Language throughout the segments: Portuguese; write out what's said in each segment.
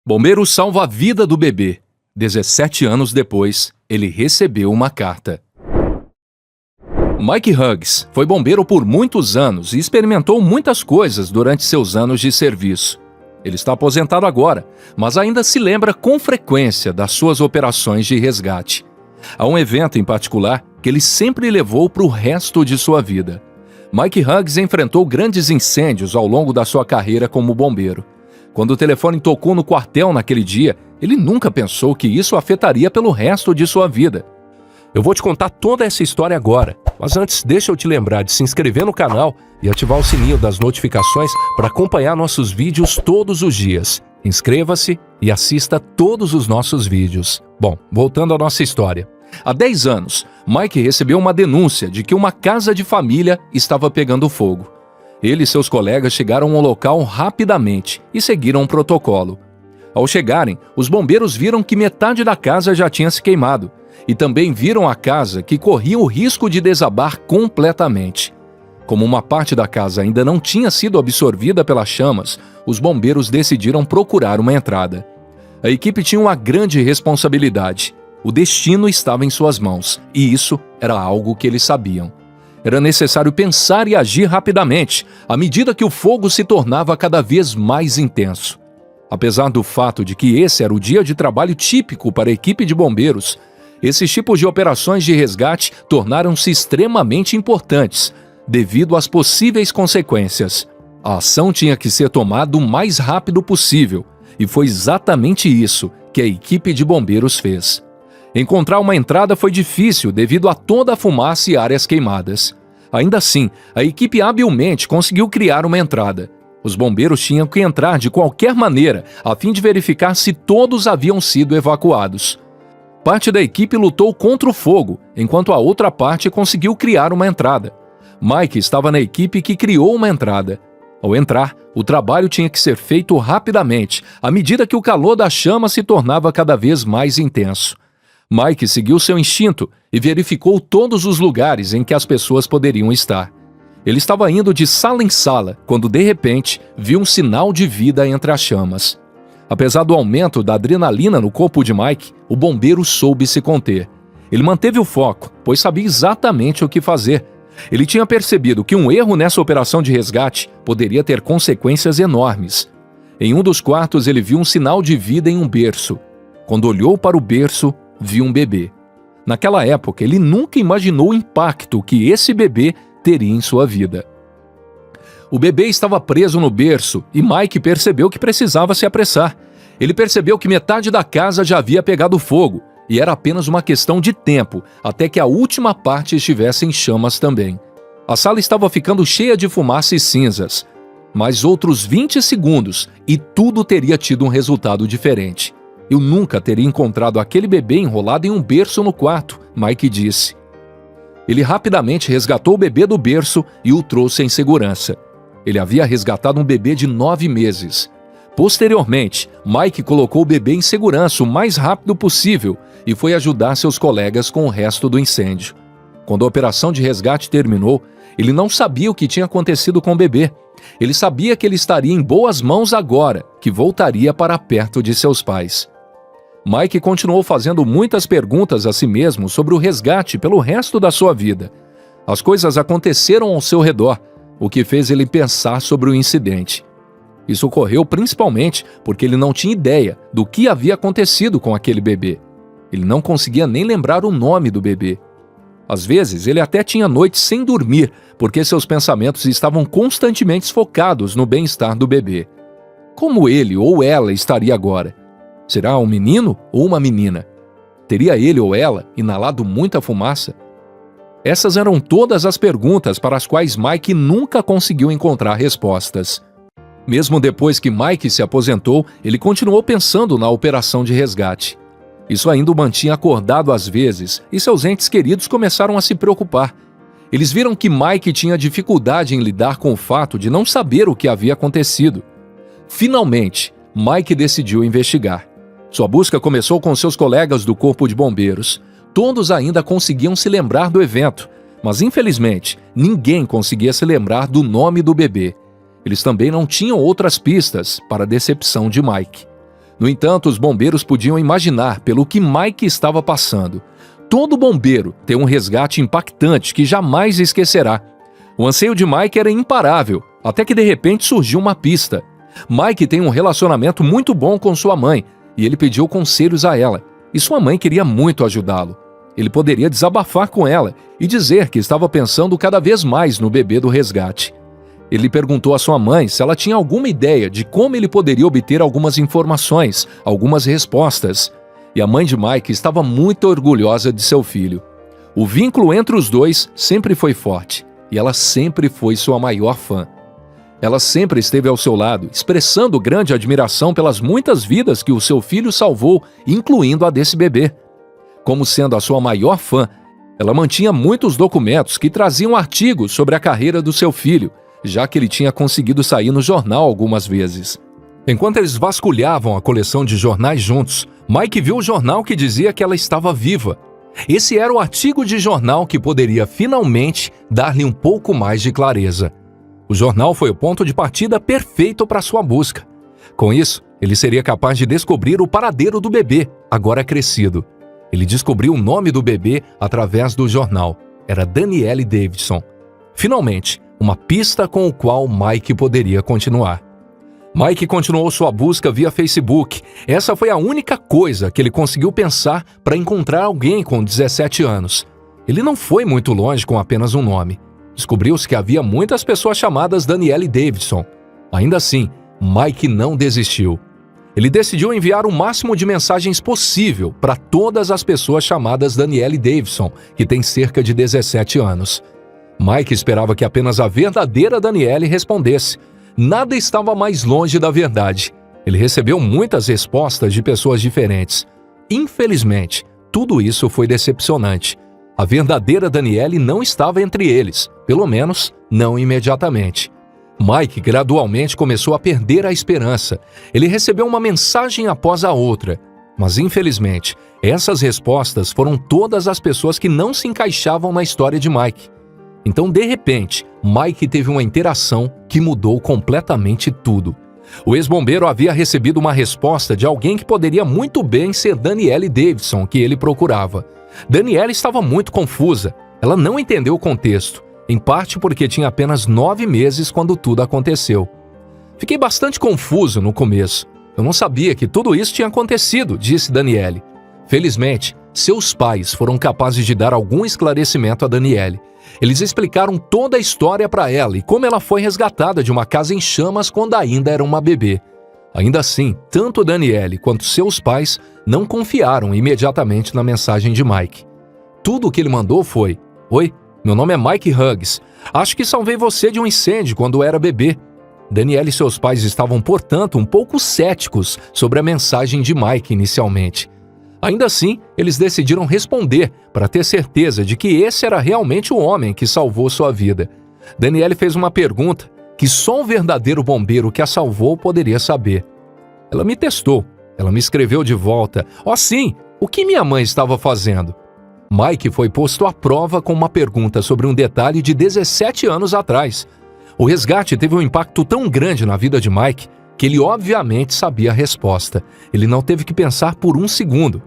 Bombeiro salva a vida do bebê. 17 anos depois, ele recebeu uma carta. Mike Hughes foi bombeiro por muitos anos e experimentou muitas coisas durante seus anos de serviço. Ele está aposentado agora, mas ainda se lembra com frequência das suas operações de resgate. Há um evento em particular que ele sempre levou para o resto de sua vida. Mike Hughes enfrentou grandes incêndios ao longo da sua carreira como bombeiro. Quando o telefone tocou no quartel naquele dia, ele nunca pensou que isso o afetaria pelo resto de sua vida. Eu vou te contar toda essa história agora, mas antes deixa eu te lembrar de se inscrever no canal e ativar o sininho das notificações para acompanhar nossos vídeos todos os dias. Inscreva-se e assista todos os nossos vídeos. Bom, voltando à nossa história. Há 10 anos, Mike recebeu uma denúncia de que uma casa de família estava pegando fogo. Ele e seus colegas chegaram ao local rapidamente e seguiram um protocolo. Ao chegarem, os bombeiros viram que metade da casa já tinha se queimado e também viram a casa que corria o risco de desabar completamente. Como uma parte da casa ainda não tinha sido absorvida pelas chamas, os bombeiros decidiram procurar uma entrada. A equipe tinha uma grande responsabilidade. O destino estava em suas mãos, e isso era algo que eles sabiam. Era necessário pensar e agir rapidamente, à medida que o fogo se tornava cada vez mais intenso. Apesar do fato de que esse era o dia de trabalho típico para a equipe de bombeiros, esses tipos de operações de resgate tornaram-se extremamente importantes, devido às possíveis consequências. A ação tinha que ser tomada o mais rápido possível, e foi exatamente isso que a equipe de bombeiros fez. Encontrar uma entrada foi difícil devido a toda a fumaça e áreas queimadas. Ainda assim, a equipe habilmente conseguiu criar uma entrada. Os bombeiros tinham que entrar de qualquer maneira, a fim de verificar se todos haviam sido evacuados. Parte da equipe lutou contra o fogo, enquanto a outra parte conseguiu criar uma entrada. Mike estava na equipe que criou uma entrada. Ao entrar, o trabalho tinha que ser feito rapidamente, à medida que o calor da chama se tornava cada vez mais intenso. Mike seguiu seu instinto e verificou todos os lugares em que as pessoas poderiam estar. Ele estava indo de sala em sala, quando de repente viu um sinal de vida entre as chamas. Apesar do aumento da adrenalina no corpo de Mike, o bombeiro soube se conter. Ele manteve o foco, pois sabia exatamente o que fazer. Ele tinha percebido que um erro nessa operação de resgate poderia ter consequências enormes. Em um dos quartos, ele viu um sinal de vida em um berço. Quando olhou para o berço, viu um bebê. Naquela época, ele nunca imaginou o impacto que esse bebê teria em sua vida. O bebê estava preso no berço e Mike percebeu que precisava se apressar. Ele percebeu que metade da casa já havia pegado fogo e era apenas uma questão de tempo até que a última parte estivesse em chamas também. A sala estava ficando cheia de fumaça e cinzas. Mais outros 20 segundos e tudo teria tido um resultado diferente. Eu nunca teria encontrado aquele bebê enrolado em um berço no quarto, Mike disse. Ele rapidamente resgatou o bebê do berço e o trouxe em segurança. Ele havia resgatado um bebê de 9 meses. Posteriormente, Mike colocou o bebê em segurança o mais rápido possível e foi ajudar seus colegas com o resto do incêndio. Quando a operação de resgate terminou, ele não sabia o que tinha acontecido com o bebê. Ele sabia que ele estaria em boas mãos agora, que voltaria para perto de seus pais. Mike continuou fazendo muitas perguntas a si mesmo sobre o resgate pelo resto da sua vida. As coisas aconteceram ao seu redor, o que fez ele pensar sobre o incidente. Isso ocorreu principalmente porque ele não tinha ideia do que havia acontecido com aquele bebê. Ele não conseguia nem lembrar o nome do bebê. Às vezes, ele até tinha noites sem dormir, porque seus pensamentos estavam constantemente focados no bem-estar do bebê. Como ele ou ela estaria agora? Será um menino ou uma menina? Teria ele ou ela inalado muita fumaça? Essas eram todas as perguntas para as quais Mike nunca conseguiu encontrar respostas. Mesmo depois que Mike se aposentou, ele continuou pensando na operação de resgate. Isso ainda o mantinha acordado às vezes, e seus entes queridos começaram a se preocupar. Eles viram que Mike tinha dificuldade em lidar com o fato de não saber o que havia acontecido. Finalmente, Mike decidiu investigar. Sua busca começou com seus colegas do Corpo de Bombeiros. Todos ainda conseguiam se lembrar do evento, mas infelizmente, ninguém conseguia se lembrar do nome do bebê. Eles também não tinham outras pistas, para a decepção de Mike. No entanto, os bombeiros podiam imaginar pelo que Mike estava passando. Todo bombeiro tem um resgate impactante que jamais esquecerá. O anseio de Mike era imparável, até que de repente surgiu uma pista. Mike tem um relacionamento muito bom com sua mãe e ele pediu conselhos a ela. E sua mãe queria muito ajudá-lo. Ele poderia desabafar com ela e dizer que estava pensando cada vez mais no bebê do resgate. Ele perguntou à sua mãe se ela tinha alguma ideia de como ele poderia obter algumas informações, algumas respostas. E a mãe de Mike estava muito orgulhosa de seu filho. O vínculo entre os dois sempre foi forte e ela sempre foi sua maior fã. Ela sempre esteve ao seu lado, expressando grande admiração pelas muitas vidas que o seu filho salvou, incluindo a desse bebê. Como sendo a sua maior fã, ela mantinha muitos documentos que traziam artigos sobre a carreira do seu filho, já que ele tinha conseguido sair no jornal algumas vezes. Enquanto eles vasculhavam a coleção de jornais juntos, Mike viu o jornal que dizia que ela estava viva. Esse era o artigo de jornal que poderia finalmente dar-lhe um pouco mais de clareza. O jornal foi o ponto de partida perfeito para sua busca. Com isso, ele seria capaz de descobrir o paradeiro do bebê, agora crescido. Ele descobriu o nome do bebê através do jornal. Era Danielle Davidson. Finalmente, uma pista com o qual Mike poderia continuar. Mike continuou sua busca via Facebook. Essa foi a única coisa que ele conseguiu pensar para encontrar alguém com 17 anos. Ele não foi muito longe com apenas um nome. Descobriu-se que havia muitas pessoas chamadas Danielle Davidson. Ainda assim, Mike não desistiu. Ele decidiu enviar o máximo de mensagens possível para todas as pessoas chamadas Danielle Davidson, que tem cerca de 17 anos. Mike esperava que apenas a verdadeira Danielle respondesse. Nada estava mais longe da verdade. Ele recebeu muitas respostas de pessoas diferentes. Infelizmente, tudo isso foi decepcionante. A verdadeira Danielle não estava entre eles, pelo menos não imediatamente. Mike gradualmente começou a perder a esperança. Ele recebeu uma mensagem após a outra. Mas, infelizmente, essas respostas foram todas as pessoas que não se encaixavam na história de Mike. Então, de repente, Mike teve uma interação que mudou completamente tudo. O ex-bombeiro havia recebido uma resposta de alguém que poderia muito bem ser Danielle Davidson, que ele procurava. Danielle estava muito confusa. Ela não entendeu o contexto, em parte porque tinha apenas 9 meses quando tudo aconteceu. Fiquei bastante confuso no começo. Eu não sabia que tudo isso tinha acontecido, disse Danielle. Felizmente, seus pais foram capazes de dar algum esclarecimento a Danielle. Eles explicaram toda a história para ela e como ela foi resgatada de uma casa em chamas quando ainda era uma bebê. Ainda assim, tanto Danielle quanto seus pais não confiaram imediatamente na mensagem de Mike. Tudo o que ele mandou foi: "Oi, meu nome é Mike Hughes. Acho que salvei você de um incêndio quando era bebê." Danielle e seus pais estavam, portanto, um pouco céticos sobre a mensagem de Mike inicialmente. Ainda assim, eles decidiram responder para ter certeza de que esse era realmente o homem que salvou sua vida. Danielle fez uma pergunta que só o verdadeiro bombeiro que a salvou poderia saber. Ela me testou. Ela me escreveu de volta: "Oh sim, o que minha mãe estava fazendo?" Mike foi posto à prova com uma pergunta sobre um detalhe de 17 anos atrás. O resgate teve um impacto tão grande na vida de Mike que ele obviamente sabia a resposta. Ele não teve que pensar por um segundo.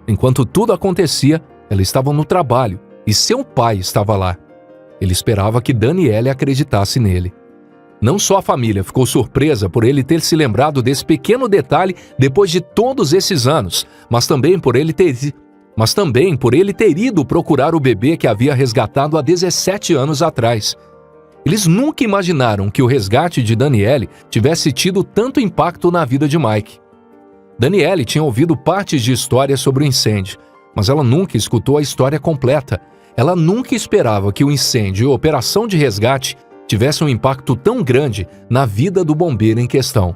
Enquanto tudo acontecia, ela estava no trabalho e seu pai estava lá. Ele esperava que Danielle acreditasse nele. Não só a família ficou surpresa por ele ter se lembrado desse pequeno detalhe depois de todos esses anos, mas também por ele ter ido procurar o bebê que havia resgatado há 17 anos atrás. Eles nunca imaginaram que o resgate de Danielle tivesse tido tanto impacto na vida de Mike. Danielle tinha ouvido partes de histórias sobre o incêndio, mas ela nunca escutou a história completa. Ela nunca esperava que o incêndio e a operação de resgate tivessem um impacto tão grande na vida do bombeiro em questão.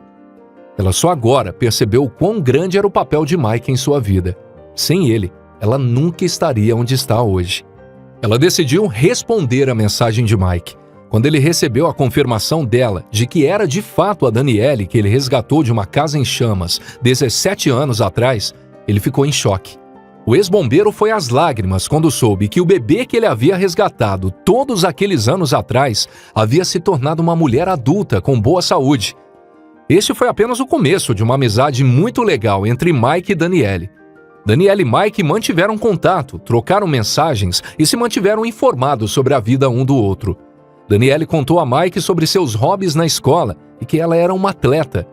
Ela só agora percebeu o quão grande era o papel de Mike em sua vida. Sem ele, ela nunca estaria onde está hoje. Ela decidiu responder à mensagem de Mike. Quando ele recebeu a confirmação dela de que era de fato a Danielle que ele resgatou de uma casa em chamas 17 anos atrás, ele ficou em choque. O ex-bombeiro foi às lágrimas quando soube que o bebê que ele havia resgatado todos aqueles anos atrás havia se tornado uma mulher adulta com boa saúde. Este foi apenas o começo de uma amizade muito legal entre Mike e Danielle. Danielle e Mike mantiveram contato, trocaram mensagens e se mantiveram informados sobre a vida um do outro. Danielle contou a Mike sobre seus hobbies na escola e que ela era uma atleta.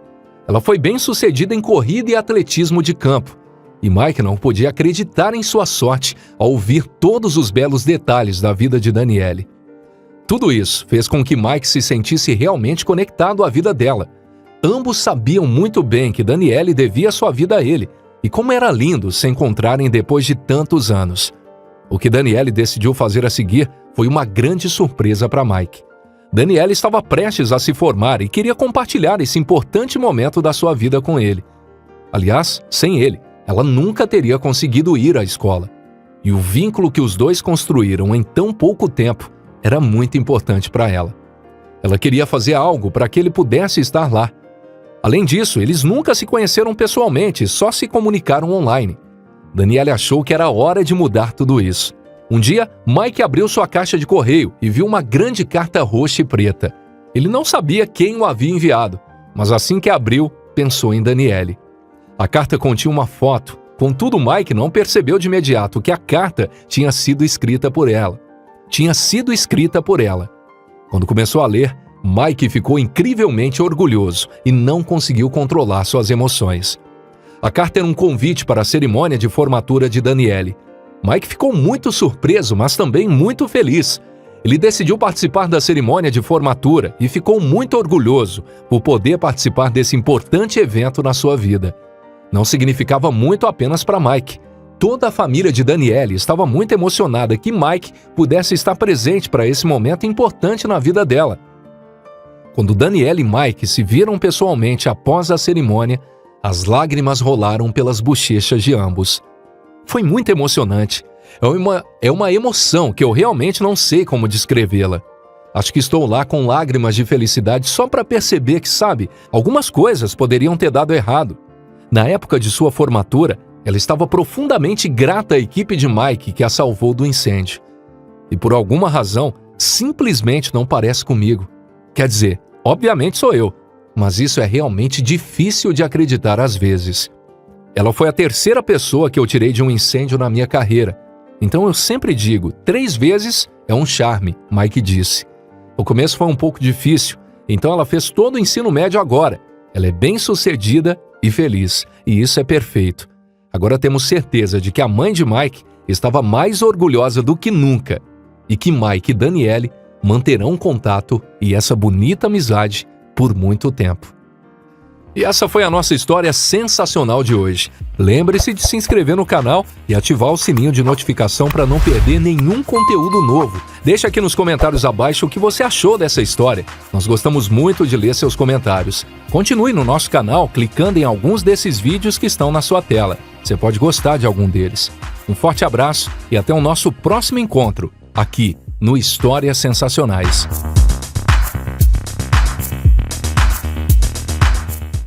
Ela foi bem-sucedida em corrida e atletismo de campo. E Mike não podia acreditar em sua sorte ao ouvir todos os belos detalhes da vida de Danielle. Tudo isso fez com que Mike se sentisse realmente conectado à vida dela. Ambos sabiam muito bem que Danielle devia sua vida a ele, e como era lindo se encontrarem depois de tantos anos. O que Danielle decidiu fazer a seguir foi uma grande surpresa para Mike. Danielle estava prestes a se formar e queria compartilhar esse importante momento da sua vida com ele. Aliás, sem ele, ela nunca teria conseguido ir à escola. E o vínculo que os dois construíram em tão pouco tempo era muito importante para ela. Ela queria fazer algo para que ele pudesse estar lá. Além disso, eles nunca se conheceram pessoalmente, só se comunicaram online. Danielle achou que era hora de mudar tudo isso. Um dia, Mike abriu sua caixa de correio e viu uma grande carta roxa e preta. Ele não sabia quem o havia enviado, mas assim que abriu, pensou em Danielle. A carta continha uma foto, contudo Mike não percebeu de imediato que a carta tinha sido escrita por ela. Quando começou a ler, Mike ficou incrivelmente orgulhoso e não conseguiu controlar suas emoções. A carta era um convite para a cerimônia de formatura de Danielle. Mike ficou muito surpreso, mas também muito feliz. Ele decidiu participar da cerimônia de formatura e ficou muito orgulhoso por poder participar desse importante evento na sua vida. Não significava muito apenas para Mike. Toda a família de Danielle estava muito emocionada que Mike pudesse estar presente para esse momento importante na vida dela. Quando Danielle e Mike se viram pessoalmente após a cerimônia, as lágrimas rolaram pelas bochechas de ambos. Foi muito emocionante. É uma emoção que eu realmente não sei como descrevê-la. Acho que estou lá com lágrimas de felicidade só para perceber que, sabe, algumas coisas poderiam ter dado errado. Na época de sua formatura, ela estava profundamente grata à equipe de Mike que a salvou do incêndio. E por alguma razão, simplesmente não parece comigo. Quer dizer, obviamente sou eu, mas isso é realmente difícil de acreditar às vezes. Ela foi a terceira pessoa que eu tirei de um incêndio na minha carreira. Então eu sempre digo, 3 vezes é um charme, Mike disse. O começo foi um pouco difícil, então ela fez todo o ensino médio agora. Ela é bem-sucedida e feliz, e isso é perfeito. Agora temos certeza de que a mãe de Mike estava mais orgulhosa do que nunca e que Mike e Danielle manterão contato e essa bonita amizade por muito tempo. E essa foi a nossa história sensacional de hoje. Lembre-se de se inscrever no canal e ativar o sininho de notificação para não perder nenhum conteúdo novo. Deixe aqui nos comentários abaixo o que você achou dessa história. Nós gostamos muito de ler seus comentários. Continue no nosso canal clicando em alguns desses vídeos que estão na sua tela. Você pode gostar de algum deles. Um forte abraço e até o nosso próximo encontro, aqui no Histórias Sensacionais.